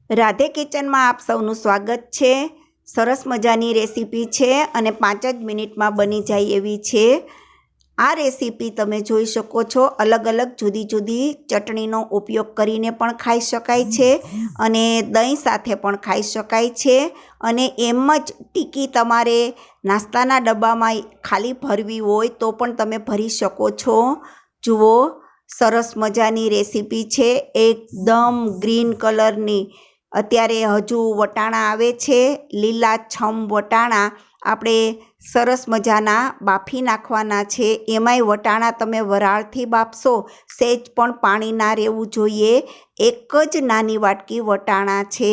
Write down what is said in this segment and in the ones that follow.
રાધે કિચનમાં આપ સૌનું સ્વાગત છે। સરસ મજાની રેસીપી છે અને 5 જ મિનિટમાં બની જાય એવી છે। આ રેસીપી તમે જોઈ શકો છો, અલગ અલગ જુદી જુદી ચટણીનો ઉપયોગ કરીને પણ ખાઈ શકાય છે અને દહીં સાથે પણ ખાઈ શકાય છે અને એમ જ ટીકી તમારે નાસ્તાના ડબ્બામાં ખાલી ભરવી હોય તો પણ તમે ભરી શકો છો। જુઓ, સરસ મજાની રેસીપી છે, એકદમ ગ્રીન કલરની। અત્યારે હજુ વટાણા આવે છે, લીલાછમ વટાણા આપણે સરસ મજાના બાફી નાખવાના છે। એમાંય વટાણા તમે વરાળથી બાફશો, સહેજ પણ પાણી ના રહેવું જોઈએ। એક જ નાની વાટકી વટાણા છે,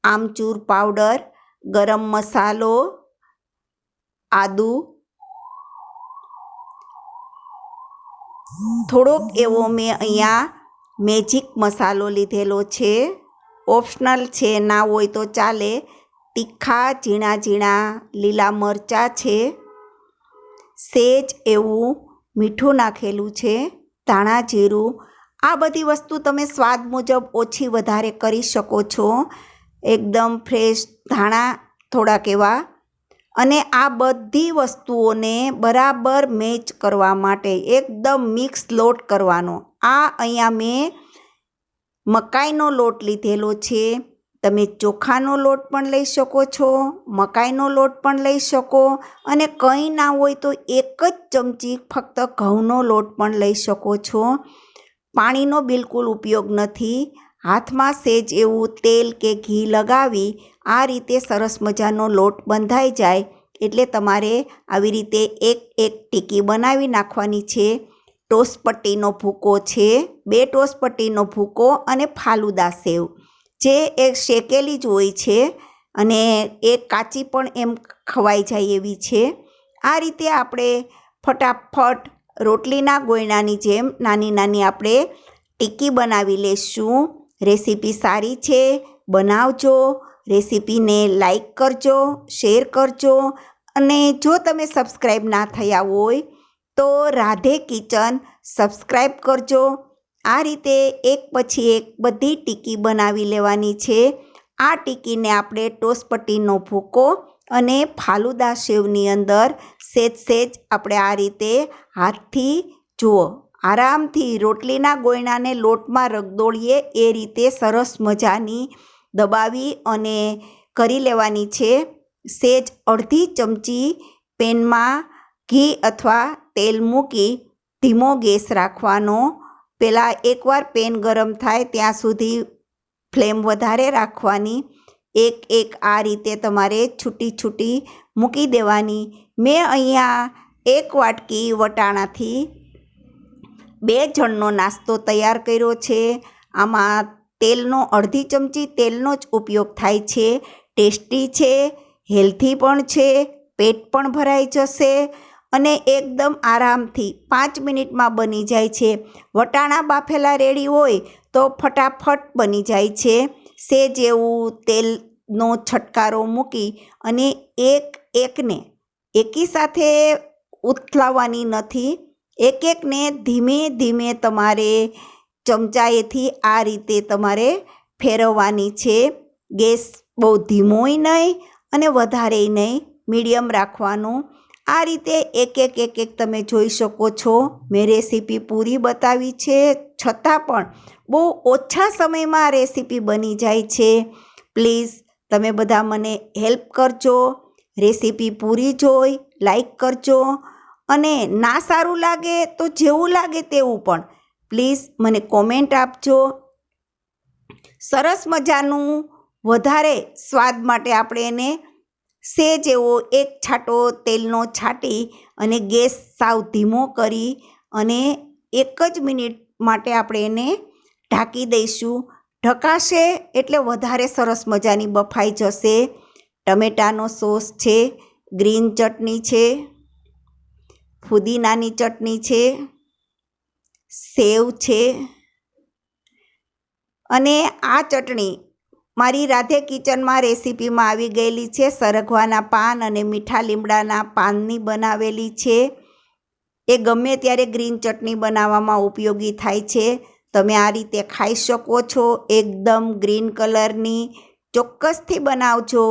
આમચૂર પાવડર, ગરમ મસાલો, આદુ, થોડોક એવો મેં અહીંયા મેજિક મસાલો લીધેલો છે, ઓપ્શનલ છે, ના હોય તો ચાલે। તીખા ઝીણા ઝીણા લીલા મરચાં છે, સહેજ એવું મીઠું નાખેલું છે, ધાણા જીરું। આ બધી વસ્તુ તમે સ્વાદ મુજબ ઓછી વધારે કરી શકો છો। એકદમ ફ્રેશ ધાણા થોડાક એવા, અને આ બધી વસ્તુઓને બરાબર મેચ કરવા માટે એકદમ મિક્સ લોટ કરવાનો। આ અહીંયા મેં મકાઈનો લોટ લીધેલો છે, તમે ચોખાનો લોટ પણ લઈ શકો છો, મકાઈનો લોટ પણ લઈ શકો, અને કંઈ ના હોય તો 1 જ ચમચી ફક્ત ઘઉંનો લોટ પણ લઈ શકો છો। પાણીનો બિલકુલ ઉપયોગ નથી। હાથમાં સહેજ એવું તેલ કે ઘી લગાવી આ રીતે સરસ મજાનો લોટ બંધાઈ જાય એટલે તમારે આવી રીતે એક ટીકી બનાવી નાખવાની છે। ટોસપટ્ટીનો ભૂકો છે, 2 ટોસપટ્ટીનો ભૂકો અને ફાલુદા સેવ, જે એક શેકેલી જ હોય છે અને એક કાચી પણ એમ ખવાઈ જાય એવી છે। આ રીતે આપણે ફટાફટ રોટલીના ગોયણાની જેમ નાની નાની આપણે ટીકી બનાવી લેશું। રેસીપી સારી છે, બનાવજો। રેસીપીને લાઈક કરજો, શેર કરજો, અને જો તમે સબસ્ક્રાઈબ ના થયા હોય તો રાધે કિચન સબસ્ક્રાઈબ કરજો। આ રીતે એક પછી એક બધી ટીકી બનાવી લેવાની છે। આ ટીકીને આપણે ટોસપટ્ટીનો ભૂકો અને ફાલુદા સેવની અંદર સહેજ આપણે આ રીતે હાથથી જુઓ આરામથી રોટલીના ગોયણાને લોટમાં રગદોળીએ એ રીતે સરસ મજાની દબાવી અને કરી લેવાની છે। સહેજ અડધી ચમચી પેનમાં ઘી અથવા તેલ મૂકી ધીમો ગેસ રાખવાનો। પહેલાં એકવાર પેન ગરમ થાય ત્યાં સુધી ફ્લેમ વધારે રાખવાની। એક આ રીતે તમારે છૂટી મૂકી દેવાની। મેં અહીંયા 1 વાટકી વટાણાથી 2 જણનો નાસ્તો તૈયાર કર્યો છે। આમાં તેલનો અડધી ચમચી તેલનો જ ઉપયોગ થાય છે। ટેસ્ટી છે, હેલ્ધી પણ છે, પેટ પણ ભરાઈ જશે અને એકદમ આરામથી 5 મિનિટમાં બની જાય છે। વટાણા બાફેલા રેડી હોય તો ફટાફટ બની જાય છે। સહેજ એવું તેલનો છટકારો મૂકી અને એકને એકી સાથે ઉથલાવવાની નથી, એકને ધીમે ધીમે તમારે ચમચાએથી આ રીતે તમારે ફેરવવાની છે। ગેસ બહુ ધીમોય નહીં અને વધારેય નહીં, મીડિયમ રાખવાનું। આ રીતે એક તમે જોઈ શકો છો। મેં રેસીપી પૂરી બતાવી છે, છતાં પણ બહુ ઓછા સમયમાં રેસીપી બની જાય છે। પ્લીઝ તમે બધા મને હેલ્પ કરજો, રેસીપી પૂરી જોઈ લાઈક કરજો, અને ના સારું લાગે તો જેવું લાગે તેવું પણ પ્લીઝ મને કોમેન્ટ આપજો। સરસ મજાનું વધારે સ્વાદ માટે આપણે એને સહેજ એવો 1 છાંટો તેલનો છાંટી અને ગેસ સાવ ધીમો કરી અને 1 જ મિનિટ માટે આપણે એને ઢાંકી દઈશું। ઢકાશે એટલે વધારે સરસ મજાની બફાઈ જશે। ટમેટાનો સોસ છે, ગ્રીન ચટણી છે, ફુદીનાની ચટણી છે, સેવ છે, અને આ ચટણી મારી રાધે કિચનમાં રેસીપીમાં આવી ગયેલી છે। સરગવાના પાન અને મીઠા લીમડાના પાનની બનાવેલી છે। એ ગમે ત્યારે ગ્રીન ચટણી બનાવવામાં ઉપયોગી થાય છે। તમે આ રીતે ખાઈ શકો છો. એકદમ ગ્રીન કલરની ચોક્કસથી બનાવજો.